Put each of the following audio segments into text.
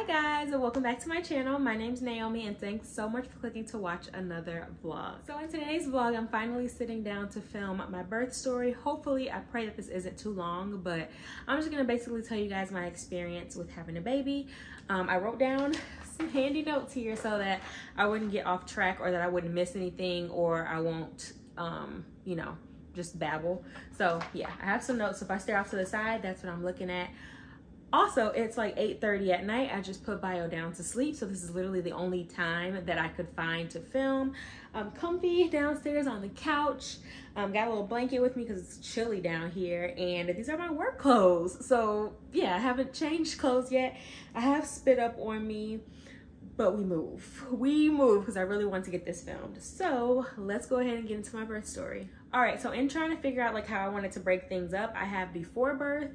guys, and welcome back to my channel. My name's Naomi and thanks so much for clicking to watch another vlog. So in today's vlog, I'm finally sitting down to film my birth story. Hopefully, I pray that this isn't too long, but I'm just gonna basically tell you guys my experience with having a baby. I wrote down some handy notes here so that I wouldn't get off track or that I wouldn't miss anything or I won't, you know, just babble. So yeah, I have some notes. If I stare off to the side, that's what I'm looking at. Also, it's like 8:30 at night. I just put Bio down to sleep, so this is literally the only time that I could find to film. I'm comfy downstairs on the couch. Got a little blanket with me because it's chilly down here, and these are my work clothes. So yeah, I haven't changed clothes yet. I have spit up on me, but we move because I really want to get this filmed. So let's go ahead and get into my birth story. All right, so in trying to figure out like how I wanted to break things up, I have before birth,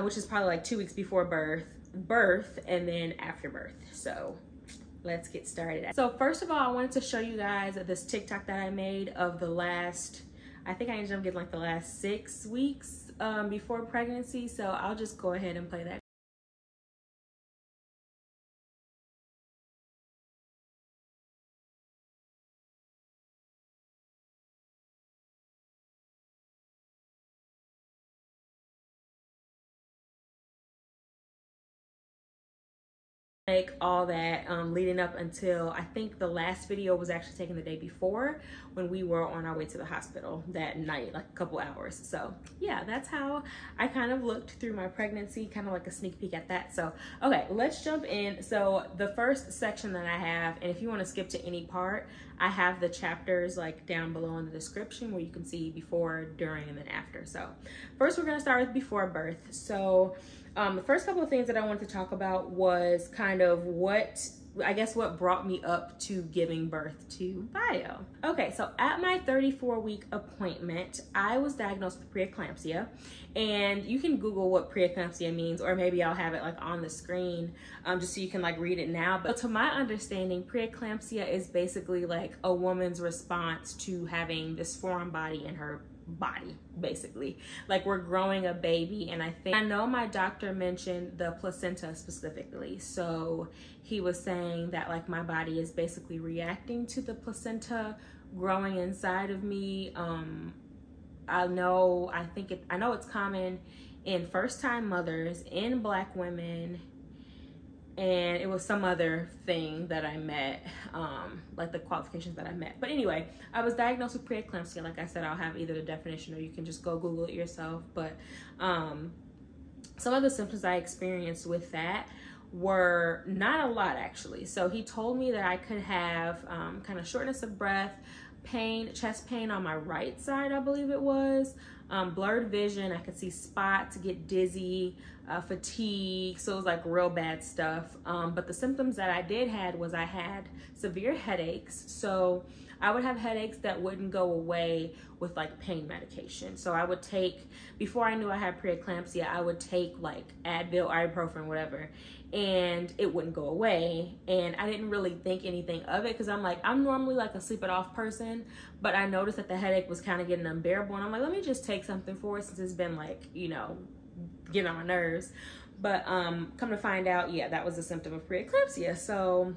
which is probably like 2 weeks before birth, and then after birth. So let's get started. So first of all, I wanted to show you guys this TikTok that I made of the last, I think I ended up getting like the last 6 weeks before pregnancy. So I'll just go ahead and play that. Make all that leading up until I think the last video was actually taken the day before when we were on our way to the hospital that night, like a couple hours. So yeah, that's how I kind of looked through my pregnancy, kind of like a sneak peek at that. So okay, let's jump in. So the first section that I have, and if you want to skip to any part, I have the chapters like down below in the description where you can see before, during, and then after. So first we're going to start with before birth. So the first couple of things that I wanted to talk about was kind of what brought me up to giving birth to Bio. Okay, so at my 34-week appointment, I was diagnosed with preeclampsia, and you can Google what preeclampsia means, or maybe I'll have it like on the screen just so you can like read it now. But to my understanding, preeclampsia is basically like a woman's response to having this foreign body in her body, basically. Like we're growing a baby, and I know my doctor mentioned the placenta specifically, so he was saying that like my body is basically reacting to the placenta growing inside of me. I know it's common in first-time mothers, in Black women, and it was some other thing that I met, like the qualifications that I met. But anyway, I was diagnosed with preeclampsia. Like I said, I'll have either the definition or you can just go Google it yourself. But some of the symptoms I experienced with that were not a lot, actually. So he told me that I could have kind of shortness of breath, pain, chest pain on my right side, I believe it was, blurred vision, I could see spots, get dizzy, fatigue, so it was like real bad stuff. But the symptoms that I did had was I had severe headaches. So I would have headaches that wouldn't go away with like pain medication. So I would take, before I knew I had preeclampsia, I would take like Advil, ibuprofen, whatever, and it wouldn't go away. And I didn't really think anything of it because I'm like, I'm normally like a sleep it off person, but I noticed that the headache was kind of getting unbearable, and I'm like, let me just take something for it since it's been like, you know, getting on my nerves. But come to find out, yeah, that was a symptom of preeclampsia. So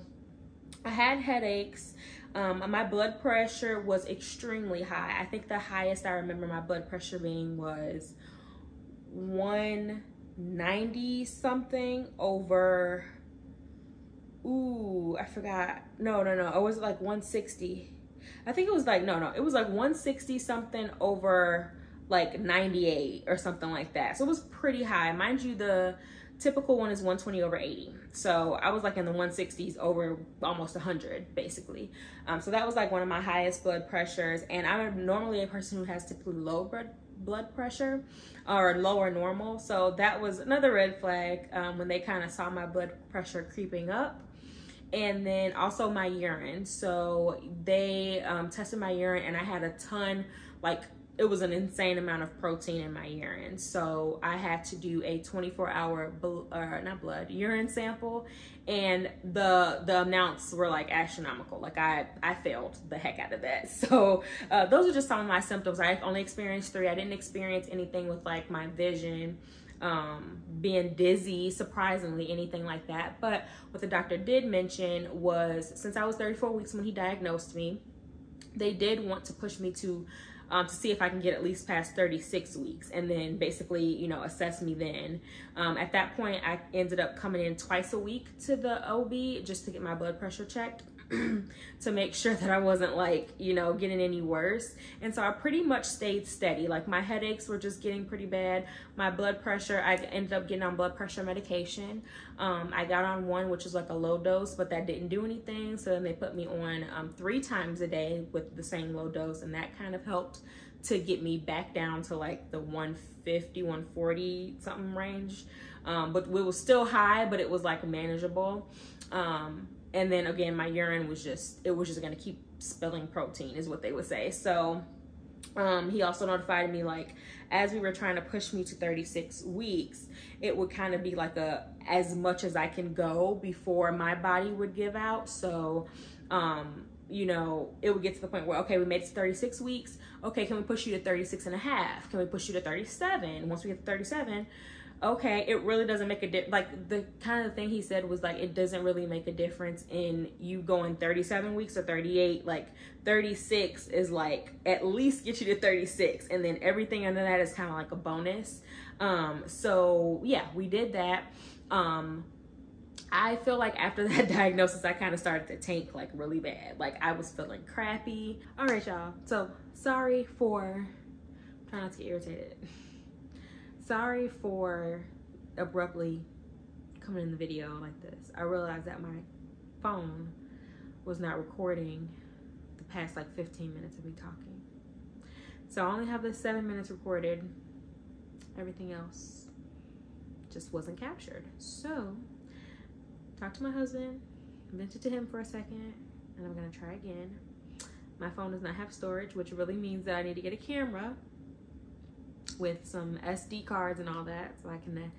I had headaches. My blood pressure was extremely high. I think the highest I remember my blood pressure being was 190 something over, I forgot. No, it was like 160. I think it was like, it was like 160 something over like 98 or something like that. So it was pretty high. Mind you, the typical one is 120 over 80. So I was like in the 160s over almost 100, basically. So that was like one of my highest blood pressures. And I'm normally a person who has typically low blood pressure or lower normal. So that was another red flag when they kind of saw my blood pressure creeping up. And then also my urine. So they tested my urine, and I had a ton, like it was an insane amount of protein in my urine. So I had to do a 24-hour urine sample, and the amounts were like astronomical. Like I failed the heck out of that. So those are just some of my symptoms. I only experienced 3. I didn't experience anything with like my vision. being dizzy, surprisingly, anything like that. But what the doctor did mention was, since I was 34 weeks when he diagnosed me, they did want to push me to see if I can get at least past 36 weeks, and then basically, you know, assess me then. At that point, I ended up coming in twice a week to the OB just to get my blood pressure checked to make sure that I wasn't, like, you know, getting any worse. And so I pretty much stayed steady. Like, my headaches were just getting pretty bad. My blood pressure, I ended up getting on blood pressure medication. I got on one, which is like a low dose, but that didn't do anything. So then they put me on 3 times a day with the same low dose, and that kind of helped to get me back down to like the 150, 140 something range. But it was still high, but it was like manageable. And then again, my urine was just gonna keep spilling protein, is what they would say. So he also notified me, like, as we were trying to push me to 36 weeks, it would kind of be like as much as I can go before my body would give out. So you know, it would get to the point where, okay, we made it to 36 weeks. Okay, can we push you to 36 and a half? Can we push you to 37? Once we get to 37, okay, it really doesn't make a difference. Like, the kind of thing he said was, like, it doesn't really make a difference in you going 37 weeks or 38. Like, 36 is like, at least get you to 36. And then everything under that is kind of like a bonus. So yeah, we did that. I feel like after that diagnosis, I kind of started to tank, like, really bad. Like, I was feeling crappy. All right, y'all. So sorry for trying not to get irritated. Sorry for abruptly coming in the video like this. I realized that my phone was not recording the past like 15 minutes of me talking. So I only have the 7 minutes recorded. Everything else just wasn't captured. So talked to my husband, vented to him for a second, and I'm gonna try again. My phone does not have storage, which really means that I need to get a camera with some SD cards and all that, so I can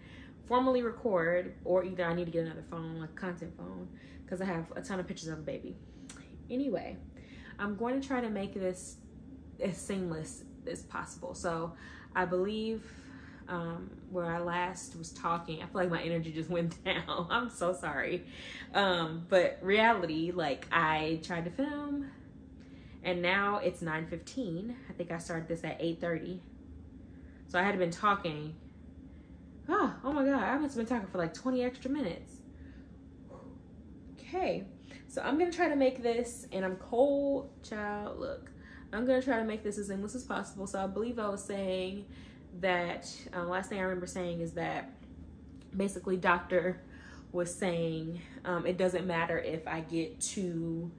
formally record, or either I need to get another phone, like a content phone, because I have a ton of pictures of a baby. Anyway, I'm going to try to make this as seamless as possible. So I believe where I last was talking, I feel like my energy just went down. I'm so sorry. But reality, like, I tried to film, and now it's 9:15. I think I started this at 8:30. So I had been talking. Oh my God, I must have been talking for like 20 extra minutes. Okay, so I'm gonna try to make this, and I'm cold, child, look. I'm gonna try to make this as seamless as possible. So I believe I was saying that, last thing I remember saying is that basically doctor was saying it doesn't matter if I get to,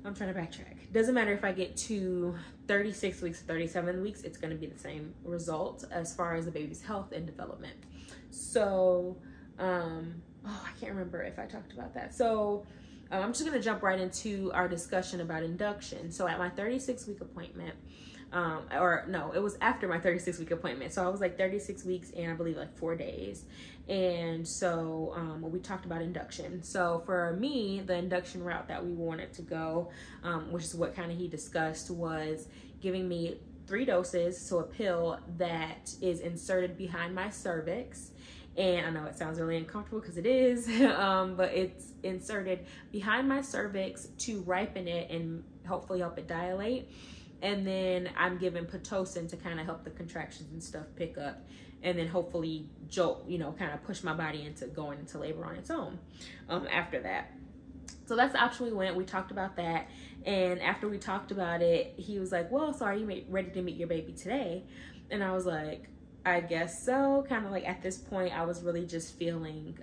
I'm trying to backtrack. Doesn't matter if I get to 36 weeks or 37 weeks, it's going to be the same result as far as the baby's health and development. So, I can't remember if I talked about that. So, I'm just going to jump right into our discussion about induction. So, at my 36-week appointment, or no, it was after my 36-week appointment. So I was like 36 weeks and I believe like 4 days. And so we talked about induction. So for me, the induction route that we wanted to go, which is what kind of he discussed, was giving me 3 doses, so a pill that is inserted behind my cervix. And I know it sounds really uncomfortable because it is, but it's inserted behind my cervix to ripen it and hopefully help it dilate. And then I'm given Pitocin to kind of help the contractions and stuff pick up, and then hopefully jolt, you know, kind of push my body into going into labor on its own after that. So that's the option we went. We talked about that. And after we talked about it, he was like, well, so are you ready to meet your baby today? And I was like, I guess so. Kind of like at this point, I was really just feeling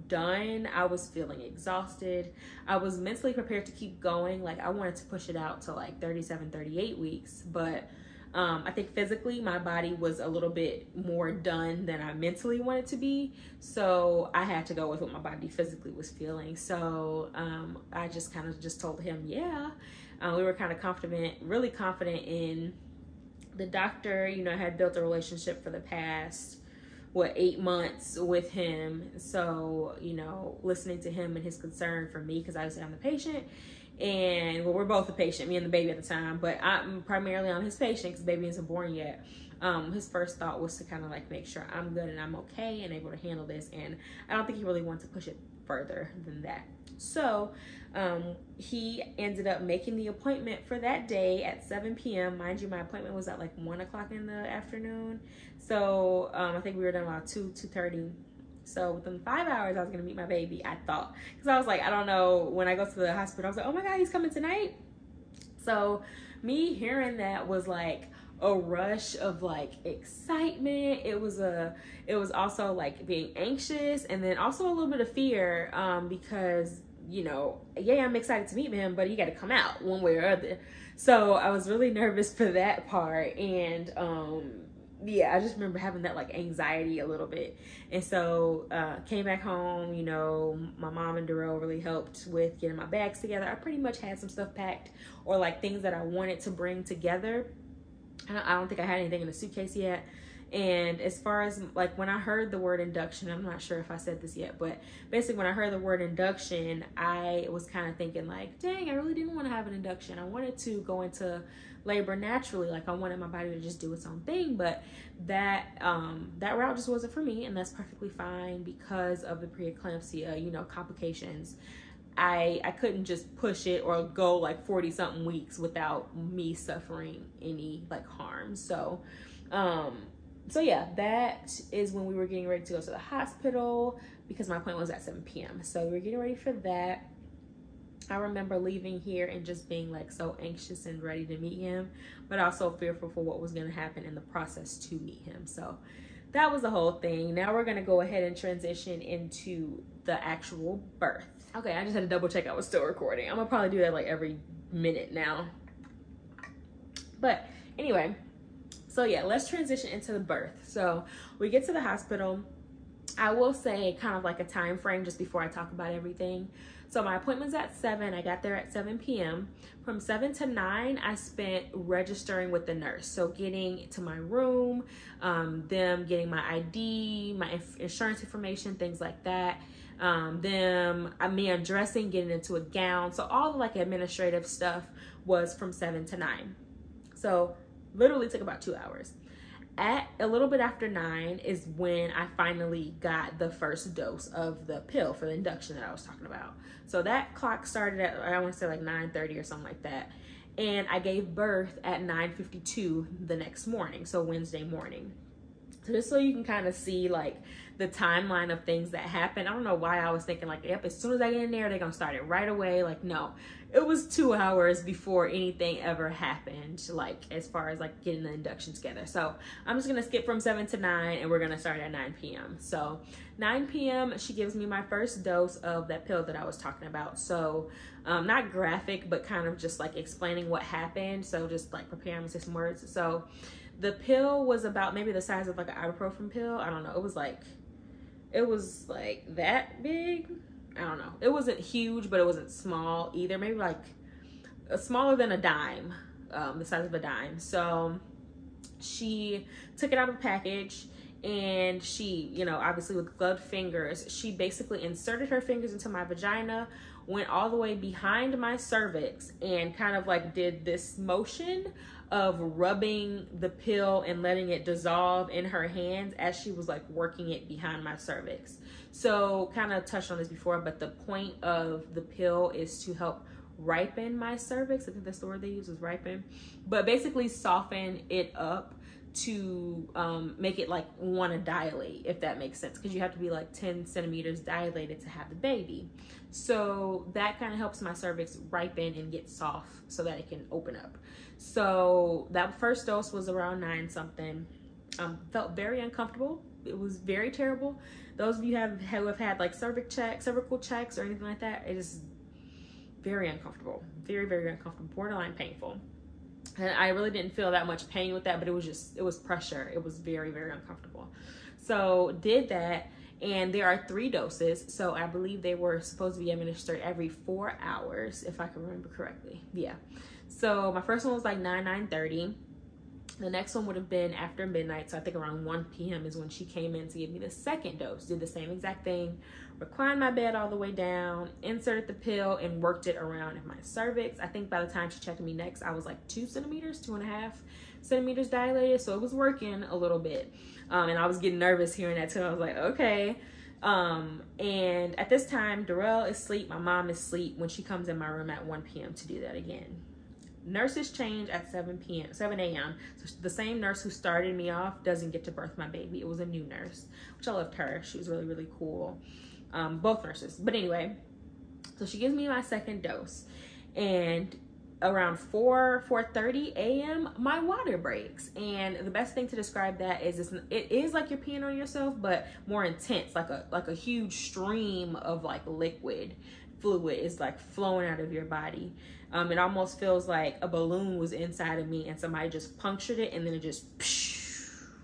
done. I was feeling exhausted. I was mentally prepared to keep going. Like, I wanted to push it out to like 37, 38 weeks. But I think physically my body was a little bit more done than I mentally wanted to be. So I had to go with what my body physically was feeling. So I just kind of just told him, yeah. We were kind of confident, really confident in the doctor. You know, I had built a relationship for the past, 8 months with him. So, you know, listening to him and his concern for me, because obviously I'm the patient, and well, we're both the patient, me and the baby at the time, but I'm his patient because the baby isn't born yet. his first thought was to kind of like make sure I'm good and I'm okay and able to handle this. And I don't think he really wanted to push it further than that. So he ended up making the appointment for that day at 7 p.m. Mind you, my appointment was at like 1 o'clock in the afternoon. So I think we were done about 2:30. So within 5 hours, I was going to meet my baby, I thought. Because I was like, I don't know, when I go to the hospital, I was like, oh my God, he's coming tonight. So me hearing that was like a rush of like excitement. It was also like being anxious, and then also a little bit of fear, because, you know, yeah, I'm excited to meet him, but he got to come out one way or other. So I was really nervous for that part. And yeah, I just remember having that like anxiety a little bit. And so came back home, you know, my mom and Darrell really helped with getting my bags together. I pretty much had some stuff packed, or like things that I wanted to bring together. I don't think I had anything in the suitcase yet. And as far as like when I heard the word induction, I'm not sure if I said this yet, but basically when I heard the word induction, I was kind of thinking like, dang, I really didn't want to have an induction. I wanted to go into labor naturally. Like I wanted my body to just do its own thing, but that route just wasn't for me, and that's perfectly fine because of the preeclampsia, you know, complications. I couldn't just push it or go like 40 something weeks without me suffering any like harm. So yeah, that is when we were getting ready to go to the hospital, because my appointment was at 7 p.m. So we were getting ready for that. I remember leaving here and just being like so anxious and ready to meet him, but also fearful for what was going to happen in the process to meet him. So that was the whole thing. Now we're going to go ahead and transition into the actual birth. Okay, I just had to double check I was still recording. I'm gonna probably do that like every minute now. But anyway, so yeah, let's transition into the birth. So we get to the hospital. I will say kind of like a time frame just before I talk about everything. So my appointment's at 7. I got there at 7 p.m. From 7 to 9, I spent registering with the nurse. So getting to my room, them getting my ID, my insurance information, things like that. Me undressing, getting into a gown. So all the like administrative stuff was from 7 to 9. So literally took about 2 hours. At a little bit after 9 is when I finally got the first dose of the pill for the induction that I was talking about. So that clock started at, I want to say like 9:30 or something like that. And I gave birth at 9:52 the next morning, so Wednesday morning. So just so you can kind of see like the timeline of things that happened. I don't know why I was thinking like, yep, as soon as I get in there, they're gonna start it right away. Like, no, it was 2 hours before anything ever happened, like as far as like getting the induction together. So I'm just gonna skip from 7 to 9 and we're gonna start at 9 p.m. So 9 p.m. she gives me my first dose of that pill that I was talking about. So not graphic, but kind of just like explaining what happened. So just like preparing me some words. So the pill was about maybe the size of like an ibuprofen pill. I don't know. It was like that big. I don't know. It wasn't huge, but it wasn't small either. Maybe like smaller than a dime, the size of a dime. So she took it out of the package, and she, you know, obviously with gloved fingers, she basically inserted her fingers into my vagina, went all the way behind my cervix, and kind of like did this motion of rubbing the pill and letting it dissolve in her hands as she was like working it behind my cervix. So kind of touched on this before, but the point of the pill is to help ripen my cervix. I think that's the word they use, is ripen, but basically soften it up to make it like want to dilate, if that makes sense, because you have to be like 10 centimeters dilated to have the baby. So that kind of helps my cervix ripen and get soft so that it can open up. So that first dose was around 9 something. Felt very uncomfortable. It was very terrible. Those of you who have had like cervical checks or anything like that, it is very uncomfortable, very, very uncomfortable, borderline painful. And I really didn't feel that much pain with that, but it was pressure. It was very, very uncomfortable. So did that, and there are 3 doses. So I believe they were supposed to be administered every 4 hours, if I can remember correctly. Yeah. So my first one was like 9:30. The next one would have been after midnight. So I think around 1 p.m. is when she came in to give me the second dose. Did the same exact thing, reclined my bed all the way down, inserted the pill, and worked it around in my cervix. I think by the time she checked me next, I was like 2.5 centimeters dilated. So it was working a little bit. And I was getting nervous hearing that too. I was like, okay. And at this time, Darrell is asleep. My mom is asleep when she comes in my room at 1 p.m. to do that again. Nurses change at 7 a.m. So the same nurse who started me off doesn't get to birth my baby. It was a new nurse, which I loved her. She was really, really cool. Both nurses. But anyway, so she gives me my second dose. And around 4:30 a.m., my water breaks. And the best thing to describe that is it is like you're peeing on yourself, but more intense, like a huge stream of like liquid fluid is like flowing out of your body. It almost feels like a balloon was inside of me and somebody just punctured it, and then it just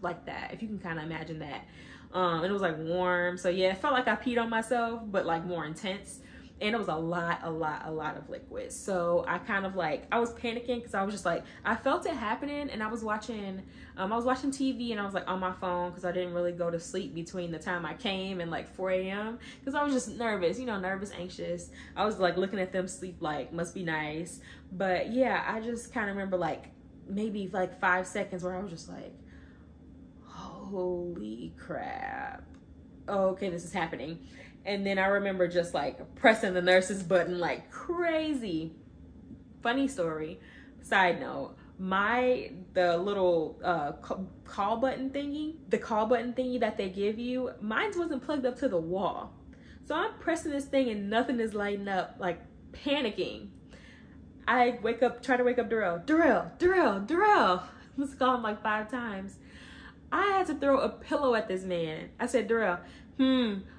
like that, if you can kind of imagine that. And it was like warm. So yeah, it felt like I peed on myself, but like more intense. And it was a lot of liquid. So I kind of like, I was panicking because I was just like, I felt it happening, and I was watching TV, and I was like on my phone because I didn't really go to sleep between the time I came and like 4 a.m. because I was just nervous, nervous, anxious. I was like looking at them sleep, like must be nice. But yeah, I just kind of remember like maybe like 5 seconds where I was just like, holy crap. Okay, this is happening. And then I remember just like pressing the nurse's button like crazy. Funny story. Side note, the little call button thingy that they give you, mine wasn't plugged up to the wall. So I'm pressing this thing and nothing is lighting up, like panicking. I try to wake up Darrell. I must call him like 5 times. I had to throw a pillow at this man. I said, Darrell,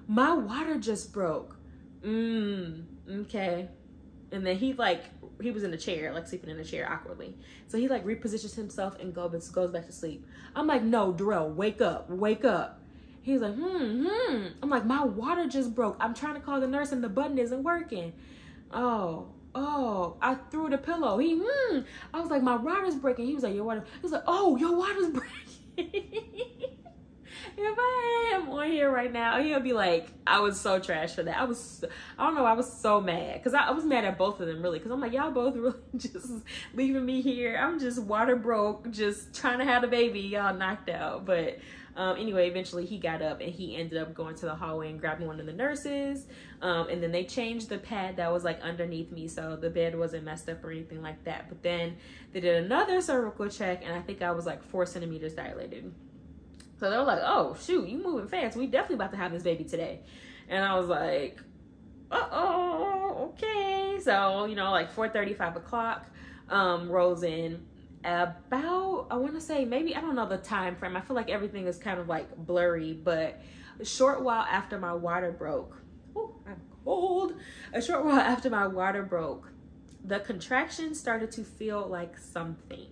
my water just broke. Okay. And then he was in a chair, like sleeping in a chair awkwardly. So he like repositions himself and goes back to sleep. I'm like, no, Darrell, wake up. He's like, I'm like, my water just broke. I'm trying to call the nurse and the button isn't working. Oh, I threw the pillow. I was like, my water's breaking. He was like, your water. He was like, oh, your water's breaking. If I am on here right now, he'll be like, I was so trash for that. I was so mad because I was mad at both of them really, because I'm like, y'all both really just leaving me here. I'm just water broke, just trying to have a baby, y'all knocked out. But anyway, eventually he got up and he ended up going to the hallway and grabbing one of the nurses, and then they changed the pad that was like underneath me, so the bed wasn't messed up or anything like that. But then they did another cervical check, and I think I was like 4 centimeters dilated. So they were like, oh shoot, you moving fast, we definitely about to have this baby today. And I was like, okay. So like 4:30, 5 o'clock, rolls in. About, I want to say maybe, I don't know the time frame, I feel like everything is kind of like blurry, but a short while after my water broke, I'm cold. A short while after my water broke, the contractions started to feel like something.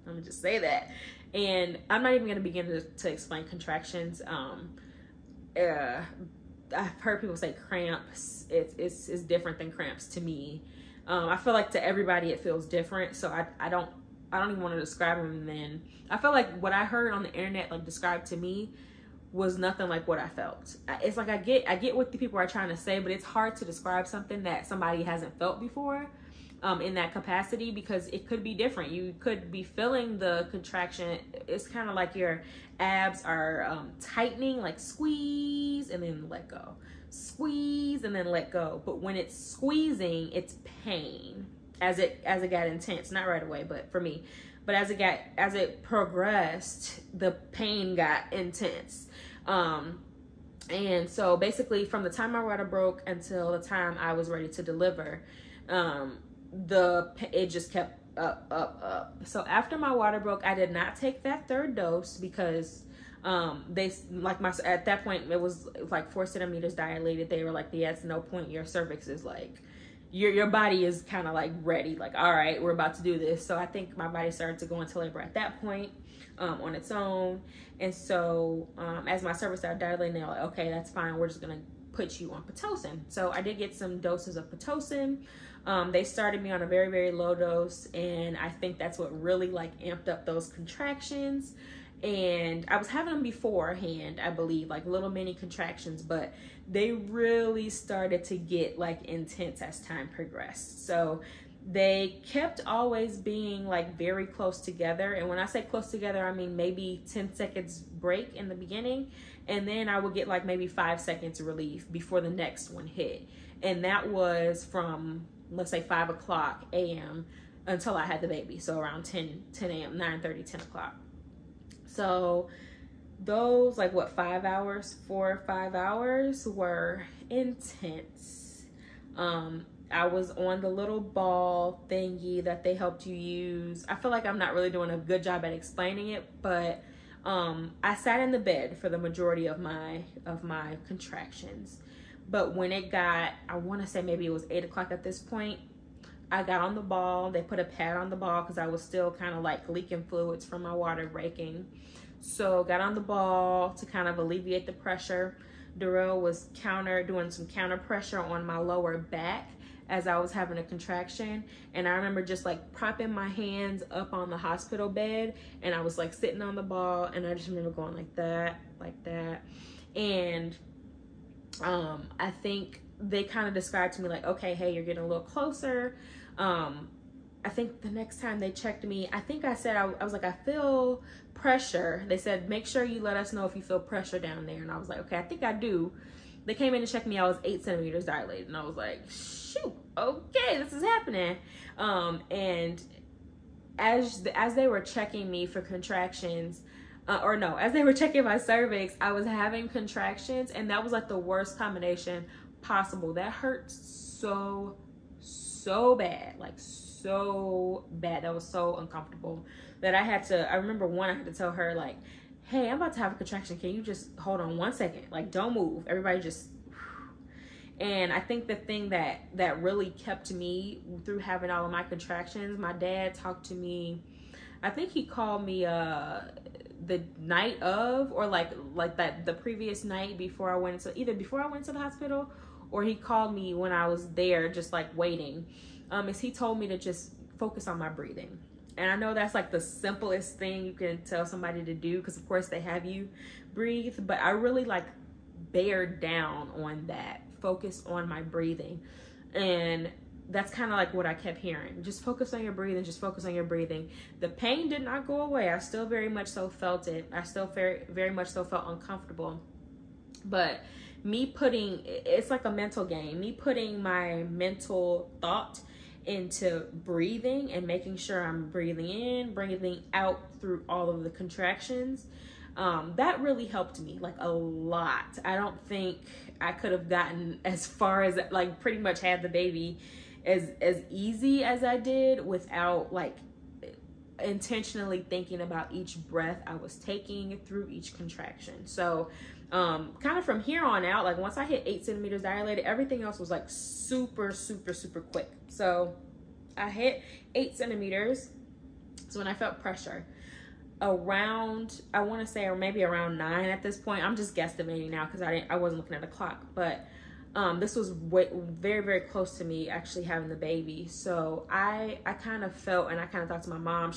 Let me just say that. And I'm not even going to begin to explain contractions. I've heard people say cramps. It's different than cramps to me. I feel like to everybody it feels different, so I don't even want to describe them. And then I feel like what I heard on the internet like described to me was nothing like what I felt. It's like I get what the people are trying to say, but it's hard to describe something that somebody hasn't felt before in that capacity, because it could be different. You could be feeling the contraction. It's kind of like your abs are tightening, like squeeze and then let go, squeeze and then let go. But when it's squeezing, it's pain as it got intense, not right away, but for me. But as it progressed, the pain got intense. And so basically from the time my water broke until the time I was ready to deliver, it just kept up. So after my water broke, I did not take that 3rd dose because at that point it was like 4 centimeters dilated. They were like, yeah, it's no point, your cervix is like, your body is kind of like ready, like, all right, we're about to do this. So I think my body started to go into labor at that point on its own. And so as my cervix started dilating, they were like, okay, that's fine, we're just gonna put you on Pitocin. So I did get some doses of Pitocin. They started me on a very, very low dose, and I think that's what really like amped up those contractions. And I was having them beforehand, I believe, like little mini contractions, but they really started to get like intense as time progressed. So they kept always being like very close together. And when I say close together, I mean maybe 10 seconds break in the beginning, and then I would get like maybe 5 seconds relief before the next one hit. And that was from, let's say, 5 o'clock a.m. until I had the baby. So around 10 a.m., 9:30, 10 o'clock. So those, like, what, 5 hours, 4 or 5 hours were intense. I was on the little ball thingy that they helped you use. I feel like I'm not really doing a good job at explaining it, but I sat in the bed for the majority of my contractions. But when it got, I want to say maybe it was 8 o'clock at this point, I got on the ball. They put a pad on the ball because I was still kind of like leaking fluids from my water breaking. So got on the ball to kind of alleviate the pressure. Darrell was doing some counter pressure on my lower back as I was having a contraction. And I remember just like propping my hands up on the hospital bed, and I was like sitting on the ball, and I just remember going like that. And I think they kind of described to me like, okay, hey, you're getting a little closer. I think the next time they checked me, I think I said, I was like, I feel pressure. They said, make sure you let us know if you feel pressure down there. And I was like, okay, I think I do. They came in and checked me. I was 8 centimeters dilated. And I was like, shoot, okay, this is happening. And as they were checking me for contractions, as they were checking my cervix, I was having contractions. And that was like the worst combination possible. That hurt so bad, like so bad. That was so uncomfortable that I remember I had to tell her like, hey, I'm about to have a contraction. Can you just hold on 1 second? Like, don't move. Everybody just, and I think the thing that really kept me through having all of my contractions, my dad talked to me, I think he called me the night of, or like that the previous night before I went into the hospital, or he called me when I was there just like waiting. Is he told me to just focus on my breathing. And I know that's like the simplest thing you can tell somebody to do, because of course they have you breathe, but I really like bared down on that, focus on my breathing. And that's kind of like what I kept hearing. Just focus on your breathing, just focus on your breathing. The pain did not go away. I still very much so felt it. I still very much so felt uncomfortable. But it's like a mental game. Me putting my mental thought into breathing and making sure I'm breathing in, breathing out through all of the contractions. That really helped me like a lot. I don't think I could have gotten as far as like pretty much had the baby as easy as I did without like intentionally thinking about each breath I was taking through each contraction. So kind of from here on out, like once I hit 8 centimeters dilated, everything else was like super quick. So I hit 8 centimeters. So when I felt pressure around, I want to say, or maybe around 9 at this point, I'm just guesstimating now because I wasn't looking at the clock, but this was very close to me actually having the baby. So I kind of felt, and I kind of thought to my mom,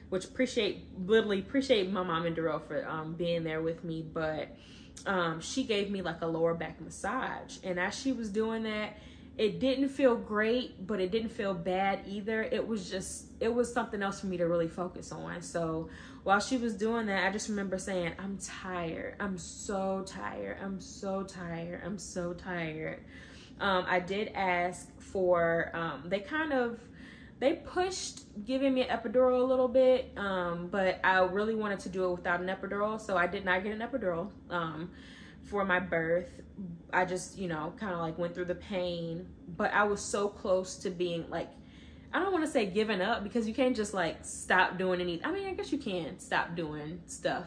which literally appreciate my mom and Darrell for being there with me, but she gave me like a lower back massage. And as she was doing that, it didn't feel great, but it didn't feel bad either. It was something else for me to really focus on. So while she was doing that, I just remember saying, I'm tired. I'm so tired. I'm so tired. I'm so tired. I did ask for, they pushed giving me an epidural a little bit, but I really wanted to do it without an epidural. So I did not get an epidural for my birth. I just, kind of like went through the pain, but I was so close to being like, I don't want to say giving up, because you can't just like stop doing anything. I mean, I guess you can stop doing stuff,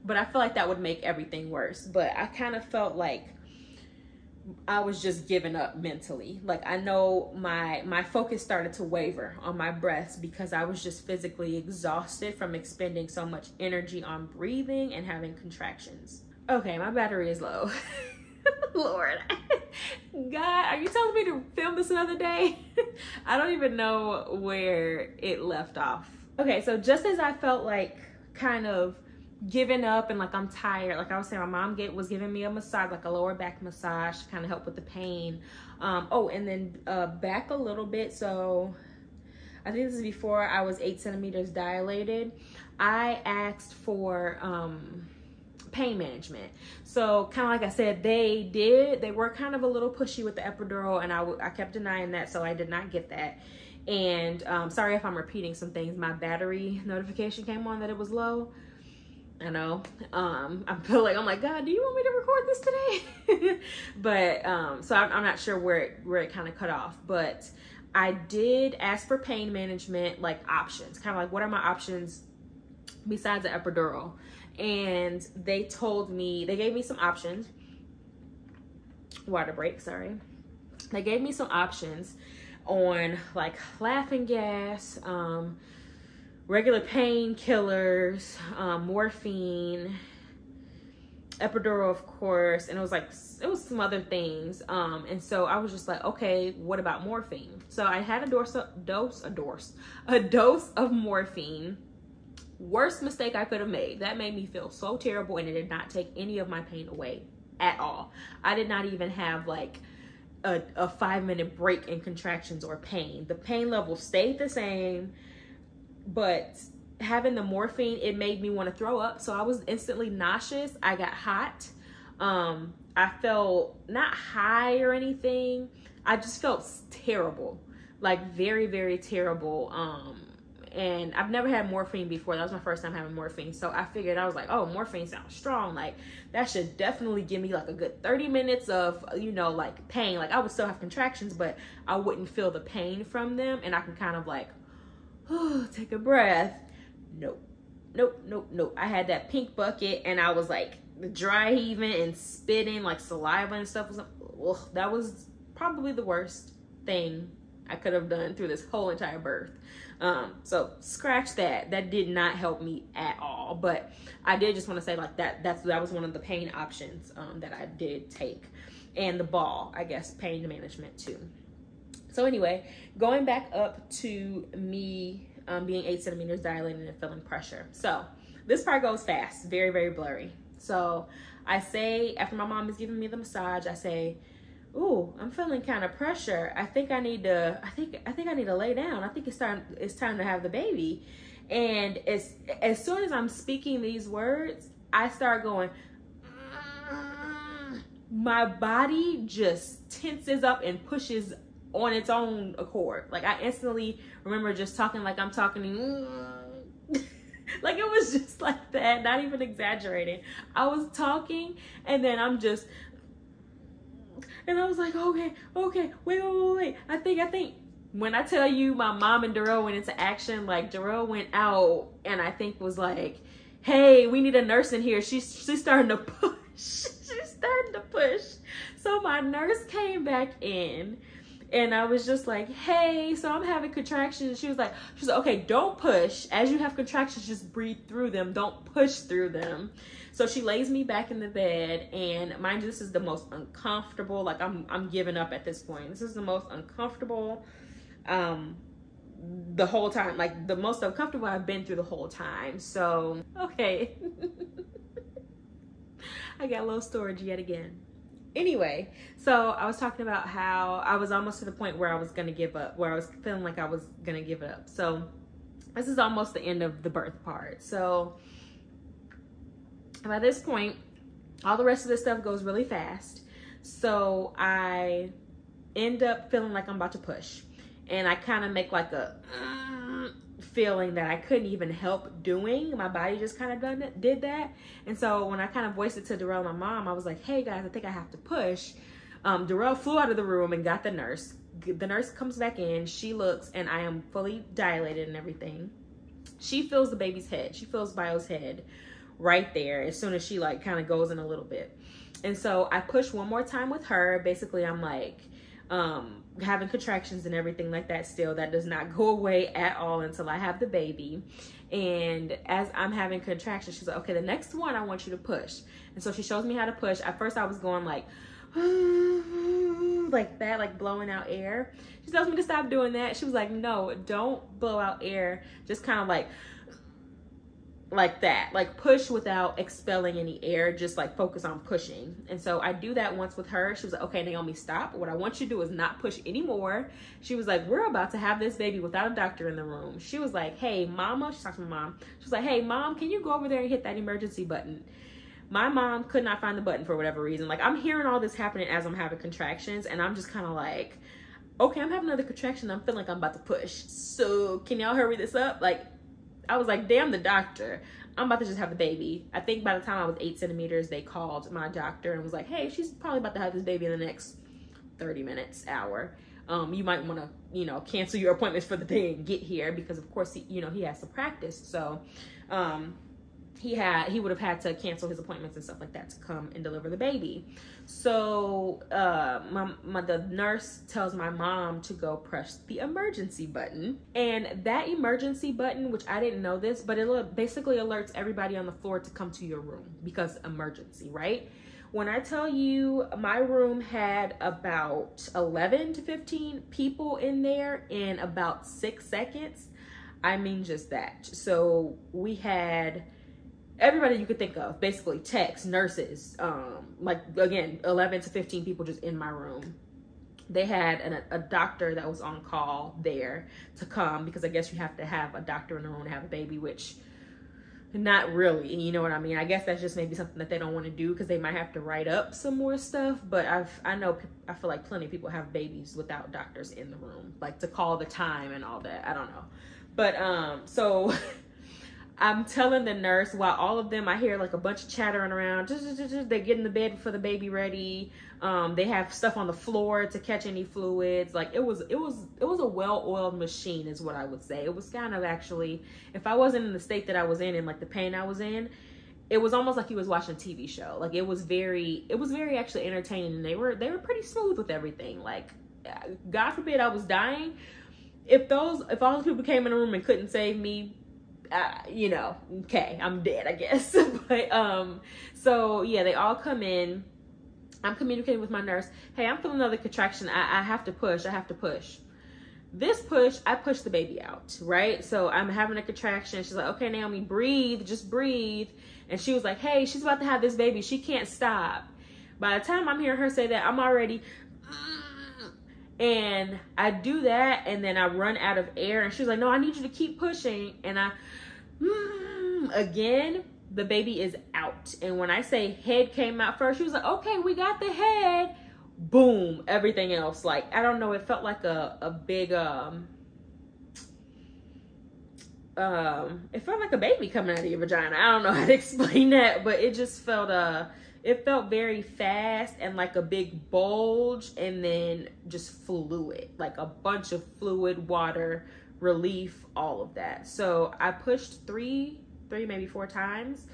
but I feel like that would make everything worse. But I kind of felt like I was just giving up mentally. Like I know my focus started to waver on my breaths because I was just physically exhausted from expending so much energy on breathing and having contractions. Okay, my battery is low. Lord. God, are you telling me to film this another day? I don't even know where it left off. Okay, so just as I felt like kind of giving up and like I'm tired, like I was saying, my mom was giving me a massage, like a lower back massage to kind of help with the pain. Oh, and then back a little bit. So I think this is before I was 8 centimeters dilated. I asked for pain management. So kind of like I said, they were kind of a little pushy with the epidural, and I kept denying that, so I did not get that. And sorry if I'm repeating some things. My battery notification came on that it was low. I know. I feel like, I'm like, God, do you want me to record this today? But so I'm not sure where it kind of cut off, but I did ask for pain management, like options, kind of like, what are my options besides the epidural? And they gave me some options. Water break, sorry. They gave me some options on like laughing gas, regular painkillers, morphine, epidural, of course, and it was some other things. And so I was just like, okay, what about morphine? So I had a dose of morphine. Worst mistake I could have made. That made me feel so terrible, and it did not take any of my pain away at all. I did not even have like a 5-minute break in contractions or pain. The pain level stayed the same, but having the morphine, it made me want to throw up. So I was instantly nauseous. I got hot. I felt not high or anything. I just felt terrible, like very, very terrible. And I've never had morphine before. That was my first time having morphine. So I figured, I was like, oh, morphine sounds strong. Like that should definitely give me like a good 30 minutes of, you know, like pain. Like I would still have contractions, but I wouldn't feel the pain from them. And I can kind of like, oh, take a breath. Nope. I had that pink bucket, and I was like dry heaving and spitting like saliva and stuff. That was probably the worst thing I could have done through this whole entire birth. So scratch that. That did not help me at all. But I did just want to say like that was one of the pain options that I did take. And the ball, I guess, pain management too. So anyway, going back up to me being 8 centimeters dilated and feeling pressure. So this part goes fast, very, very blurry. So I say, after my mom is giving me the massage, I say, ooh, I'm feeling kind of pressure. I think I need to lay down. I think it's time to have the baby. And as soon as I'm speaking these words, I start going, my body just tenses up and pushes on its own accord. Like I instantly remember just talking like I'm talking, like it was just like that, not even exaggerating. I was talking and then I'm just, and I was like, okay, wait. I think when I tell you my mom and Darrell went into action, like Darrell went out and I think was like, hey, we need a nurse in here. She's starting to push. She's starting to push. So my nurse came back in and I was just like, hey, so I'm having contractions. She was like, okay, don't push. As you have contractions, just breathe through them. Don't push through them. So she lays me back in the bed, and mind you, this is the most uncomfortable, like I'm giving up at this point. This is the most uncomfortable the whole time, like the most uncomfortable I've been through the whole time. So, okay. I got low storage yet again. Anyway, so I was talking about how I was almost to the point where I was gonna give up, where I was feeling like I was gonna give it up. So this is almost the end of the birth part. So by this point, all the rest of this stuff goes really fast. So I end up feeling like I'm about to push. And I kind of make like a feeling that I couldn't even help doing. My body just kind of did that. And so when I kind of voiced it to Darrell and my mom, I was like, hey guys, I think I have to push. Darrell flew out of the room and got the nurse. The nurse comes back in, she looks, and I am fully dilated and everything. She feels the baby's head. She feels Bio's head right there as soon as she like kind of goes in a little bit. And so I push one more time with her. Basically, I'm like having contractions and everything like that still. That does not go away at all until I have the baby. And as I'm having contractions, she's like, okay, the next one I want you to push. And so she shows me how to push. At first I was going like, like that, like blowing out air. She tells me to stop doing that. She was like, no, don't blow out air. Just kind of like that, like push without expelling any air, just like focus on pushing. And so I do that once with her. She was like, okay, Naomi, stop. What I want you to do is not push anymore. She was like, we're about to have this baby without a doctor in the room. She was like, hey, mama, she talked to my mom. She was like, hey, mom, can you go over there and hit that emergency button? My mom could not find the button for whatever reason. Like, I'm hearing all this happening as I'm having contractions, and I'm just kind of like, okay, I'm having another contraction. I'm feeling like I'm about to push. So can y'all hurry this up? Like, I was like, damn the doctor. I'm about to just have the baby. I think by the time I was 8 centimeters, they called my doctor and was like, hey, she's probably about to have this baby in the next 30 minutes, hour. You might want to, you know, cancel your appointments for the day and get here, because of course, he has to practice. So, he would have had to cancel his appointments and stuff like that to come and deliver the baby. So the nurse tells my mom to go press the emergency button, and that emergency button, which I didn't know this, but it basically alerts everybody on the floor to come to your room because emergency, right? When I tell you my room had about 11 to 15 people in there in about 6 seconds, I mean just that. So we had everybody you could think of, basically techs, nurses, like again, 11 to 15 people just in my room. They had a doctor that was on call there to come, because I guess you have to have a doctor in the room to have a baby, which not really, you know what I mean? I guess that's just maybe something that they don't want to do because they might have to write up some more stuff. But I feel like plenty of people have babies without doctors in the room, like to call the time and all that. I don't know. But so I'm telling the nurse, while all of them, I hear like a bunch of chattering around. They're getting the bed for the baby ready. They have stuff on the floor to catch any fluids. Like it was a well-oiled machine is what I would say. It was kind of, actually, if I wasn't in the state that I was in and like the pain I was in, it was almost like he was watching a TV show. Like it was very actually entertaining, and they were pretty smooth with everything. Like, God forbid I was dying. If all those people came in the room and couldn't save me, you know, okay, I'm dead, I guess. But so yeah, they all come in. I'm communicating with my nurse. Hey, I'm feeling another contraction. I have to push. This push, I push the baby out, right? So I'm having a contraction. She's like, okay, Naomi, breathe, just breathe. And she was like, hey, she's about to have this baby. She can't stop. By the time I'm hearing her say that, I'm already, and I do that, and then I run out of air, and she's like, no, I need you to keep pushing. And I, again, the baby is out. And when I say head came out first, she was like, okay, we got the head. Boom, everything else, like, I don't know, it felt like a big, it felt like a baby coming out of your vagina. I don't know how to explain that, but it just felt, it felt very fast and like a big bulge, and then just fluid, like a bunch of fluid, water, relief, all of that. So I pushed three, maybe 4 times,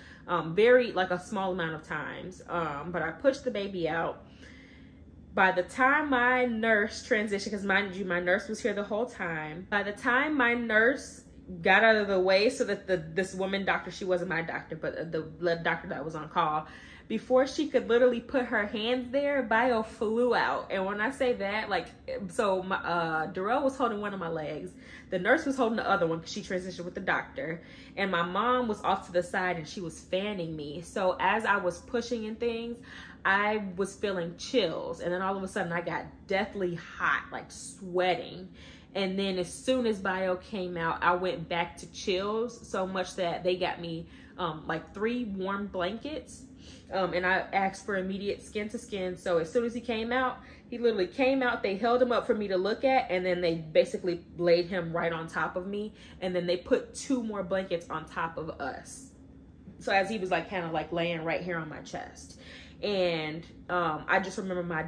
very like a small amount of times, but I pushed the baby out. By the time my nurse transitioned, because mind you, my nurse was here the whole time. By the time my nurse got out of the way so that this woman doctor, she wasn't my doctor, but the blood doctor that was on call, before she could literally put her hands there, Bio flew out. And when I say that, like, so my, Darrell was holding one of my legs. The nurse was holding the other one because she transitioned with the doctor. And my mom was off to the side and she was fanning me. So as I was pushing and things, I was feeling chills. And then all of a sudden I got deathly hot, like sweating. And then as soon as Bio came out, I went back to chills, so much that they got me like 3 warm blankets. And I asked for immediate skin to skin. So as soon as he came out, he literally came out, they held him up for me to look at, and then they basically laid him right on top of me. And then they put 2 more blankets on top of us. So as he was like kind of like laying right here on my chest. And I just remember my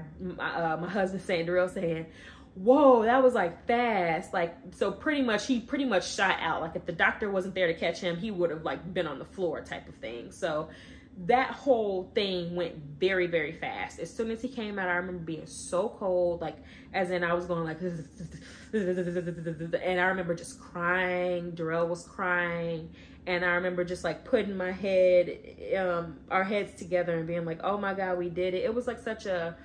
husband saying, Darrell saying, whoa, that was like fast. Like, so he pretty much shot out. Like if the doctor wasn't there to catch him, he would have like been on the floor type of thing. So that whole thing went very, very fast. As soon as he came out, I remember being so cold, like as in I was going like, and I remember just crying. Darrell was crying. And I remember just like putting my head, our heads together and being like, oh my God, we did it. It was like such a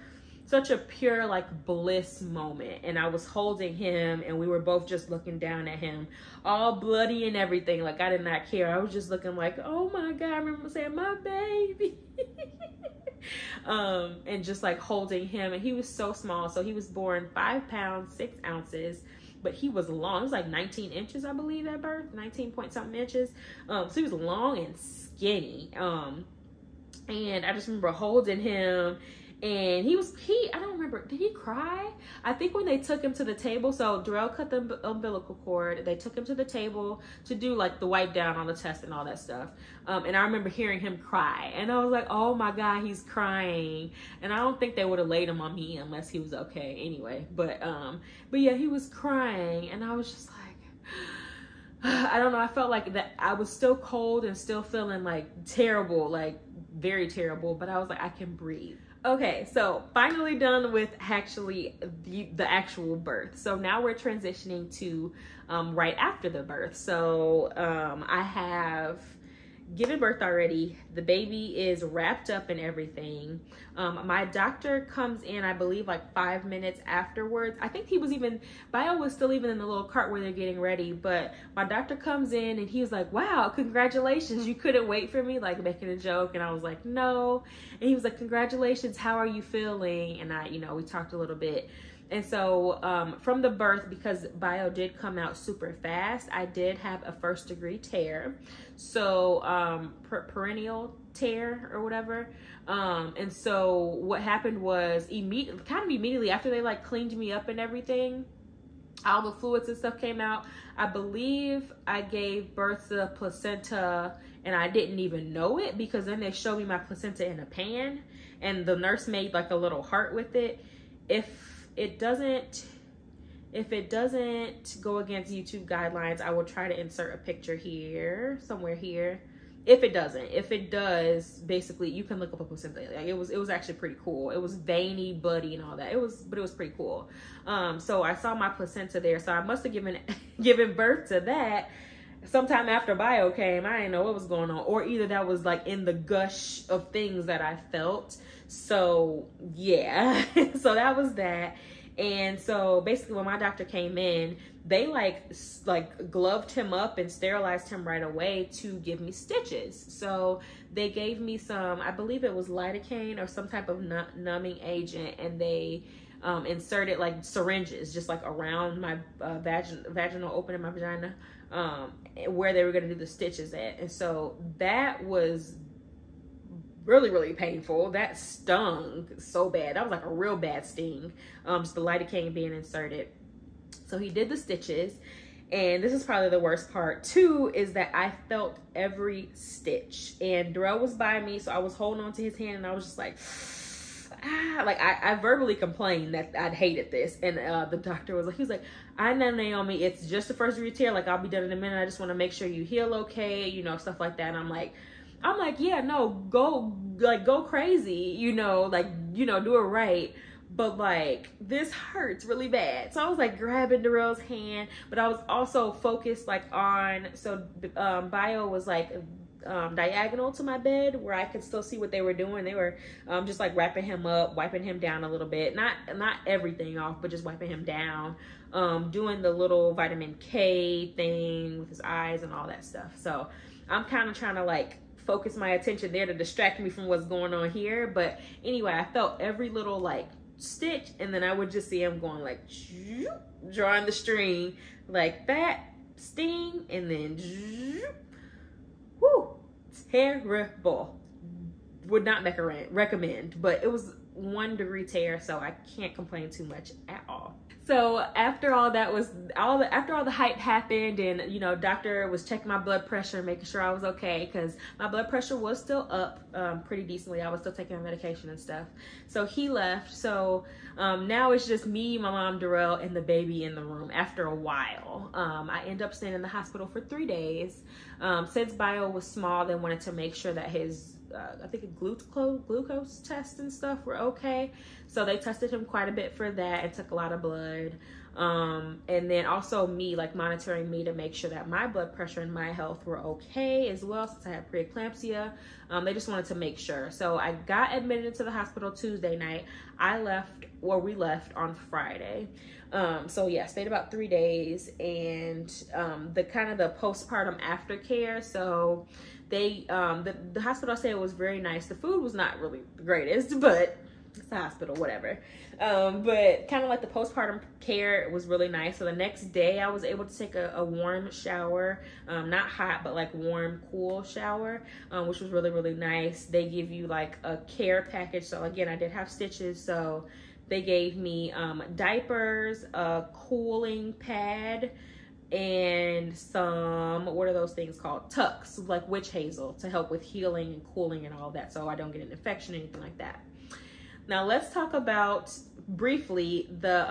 such a pure like bliss moment. And I was holding him and we were both just looking down at him, all bloody and everything. Like I did not care. I was just looking like, oh my God, I remember saying, my baby. And just like holding him. And he was so small. So he was born 5 pounds, 6 ounces. But he was long. It was like 19 inches, I believe, at birth. 19 point something inches. So he was long and skinny. And I just remember holding him. And I don't remember, did he cry? I think when they took him to the table, so Darrell cut the umbilical cord. They took him to the table to do like the wipe down on the test and all that stuff. And I remember hearing him cry. And I was like, oh my God, he's crying. And I don't think they would have laid him on me unless he was okay anyway. But yeah, he was crying. And I was just like, I don't know. I felt like that I was still cold and still feeling like terrible, like very terrible. But I was like, I can breathe. Okay, so finally done with actually the actual birth. So now we're transitioning to right after the birth. So I have given birth already. The baby is wrapped up and everything. My doctor comes in, I believe, like 5 minutes afterwards. I think Bio was still even in the little cart where they're getting ready, but my doctor comes in and he was like, wow, congratulations. You couldn't wait for me, like making a joke. And I was like, no. And he was like, congratulations. How are you feeling? And we talked a little bit. And so from the birth, because Bio did come out super fast, I did have a 1st-degree tear. So perennial tear or whatever. And so what happened was immediately after they like cleaned me up and everything, all the fluids and stuff came out. I believe I gave birth to the placenta and I didn't even know it, because then they showed me my placenta in a pan and the nurse made like a little heart with it. If it doesn't go against YouTube guidelines, I will try to insert a picture here, somewhere here. If it does, basically you can look up a placenta. Like it was actually pretty cool. It was veiny, bloody, and all that. But it was pretty cool. So I saw my placenta there. So I must have given birth to that sometime after Bio came. I didn't know what was going on, or either that was like in the gush of things that I felt. So yeah, so that was that. And so basically when my doctor came in, they like gloved him up and sterilized him right away to give me stitches. So they gave me some, I believe it was lidocaine or some type of numbing agent, and they inserted like syringes just like around my vaginal opening, my vagina, where they were going to do the stitches at. And so that was really, really painful. That stung so bad. That was like a real bad sting. Just the lidocaine being inserted. So he did the stitches, and this is probably the worst part too, is that I felt every stitch. And Darrell was by me, so I was holding on to his hand, and I was just like, ah, like I verbally complained that I'd hated this. And the doctor was like, he was like, I know, Naomi, it's just the 1st-degree tear. Like, I'll be done in a minute. I just want to make sure you heal okay, stuff like that. And I'm like, yeah, no, go crazy, do it right. But like, this hurts really bad. So I was like grabbing Darrell's hand, but I was also focused like on, so Bio was like diagonal to my bed where I could still see what they were doing. They were just like wrapping him up, wiping him down a little bit, not everything off, but just wiping him down, doing the little vitamin K thing with his eyes and all that stuff. So I'm kind of trying to like focus my attention there to distract me from what's going on here. But anyway, I felt every little like stitch, and then I would just see him going like drawing the string like that, sting, and then whoo, terrible. Would not recommend, but it was 1-degree tear, so I can't complain too much at all. So after all that was after all the hype happened, and doctor was checking my blood pressure, making sure I was okay, because my blood pressure was still up pretty decently. I was still taking medication and stuff. So he left. So now it's just me, my mom, Darrell, and the baby in the room. After a while, I end up staying in the hospital for 3 days. Since Bio was small, they wanted to make sure that his I think a glucose test and stuff were okay. So they tested him quite a bit for that and took a lot of blood. And then also me, like monitoring me to make sure that my blood pressure and my health were okay as well, since I had preeclampsia. They just wanted to make sure. So I got admitted into the hospital Tuesday night. We left on Friday. So yeah, stayed about 3 days, and the kind of the postpartum aftercare. So they the hospital said it was very nice. The food was not really the greatest, but it's a hospital, whatever. But kind of like the postpartum care was really nice. So the next day I was able to take a warm shower, not hot, but like warm, cool shower, which was really, really nice. They give you like a care package. So again, I did have stitches. So they gave me diapers, a cooling pad, and some, what are those things called? Tucks, like witch hazel, to help with healing and cooling and all that, so I don't get an infection or anything like that. Now let's talk about briefly the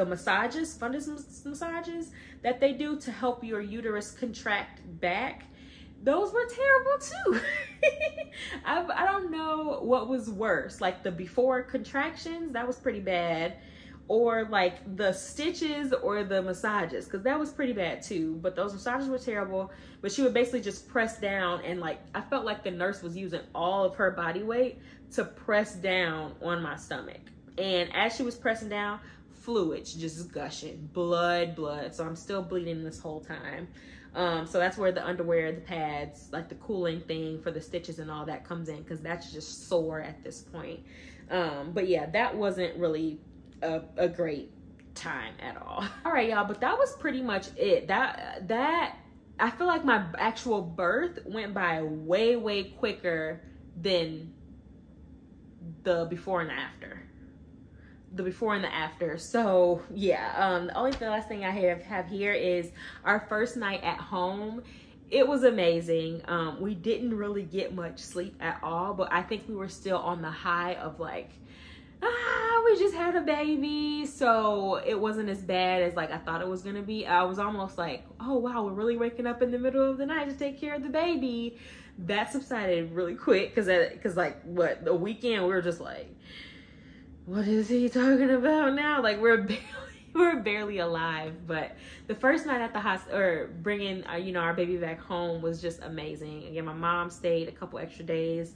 massages, fundus massages that they do to help your uterus contract back. Those were terrible too. I don't know what was worse, like the before contractions, that was pretty bad, or like the stitches or the massages, because that was pretty bad too. But those massages were terrible. But she would basically just press down, and like I felt like the nurse was using all of her body weight to press down on my stomach. And as she was pressing down, fluids just gushing, blood. So I'm still bleeding this whole time. So that's where the underwear, the pads, like the cooling thing for the stitches and all that comes in, because that's just sore at this point. But yeah, that wasn't really a great time at all. All right, y'all, but that was pretty much it. That I feel like my actual birth went by way quicker than the before and the after. So yeah, the last thing I have here is our first night at home. It was amazing. We didn't really get much sleep at all, but I think we were still on the high of like, we just had a baby, so it wasn't as bad as like I thought it was gonna be. I was almost like, oh wow, we're really waking up in the middle of the night to take care of the baby. That subsided really quick, because like what, the weekend we were just like, what is he talking about now? Like we're barely alive. But the first night at the hospital, or bringing our baby back home, was just amazing. Again, my mom stayed a couple extra days.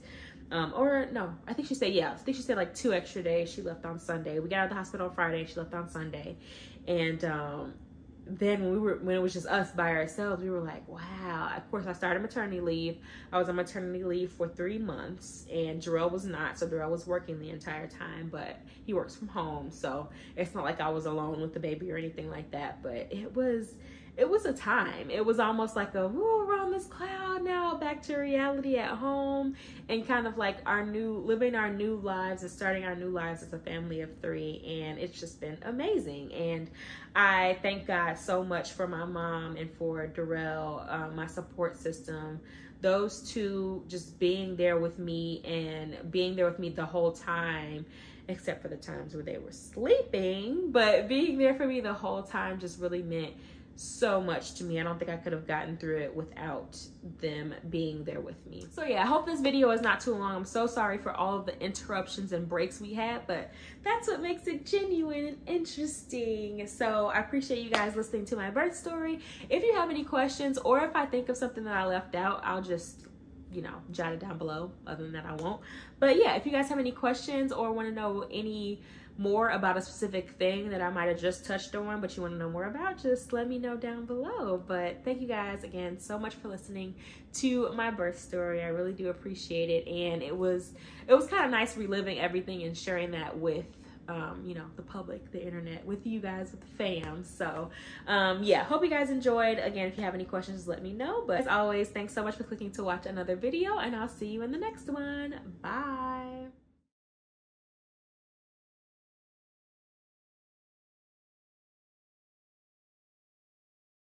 Or no, I think she stayed like 2 extra days. She left on Sunday. We got out of the hospital on Friday. She left on Sunday. And then when it was just us by ourselves, we were like, wow. Of course, I started maternity leave. I was on maternity leave for 3 months, and Jarrell was not. So Jarrell was working the entire time, but he works from home. So it's not like I was alone with the baby or anything like that. But it was a time. It was almost like we're on this cloud now, back to reality at home, and kind of like living our new lives and starting our new lives as a family of 3. And it's just been amazing. And I thank God so much for my mom and for Darrell, my support system. Those two just being there with me, and being there with me the whole time, except for the times where they were sleeping. But being there for me the whole time just really meant so much to me. I don't think I could have gotten through it without them being there with me. So yeah, I hope this video is not too long. I'm so sorry for all of the interruptions and breaks we had, but that's what makes it genuine and interesting. So I appreciate you guys listening to my birth story. If you have any questions, or if I think of something that I left out, I'll just jot it down below. Other than that, I won't. But yeah, if you guys have any questions or want to know any more about a specific thing that I might have just touched on, but you want to know more about, just let me know down below. But thank you guys again so much for listening to my birth story. I really do appreciate it. And it was kind of nice reliving everything and sharing that with the public, the internet, with you guys, with the fam. So yeah, hope you guys enjoyed. Again, if you have any questions, let me know. But as always, thanks so much for clicking to watch another video, and I'll see you in the next one. Bye.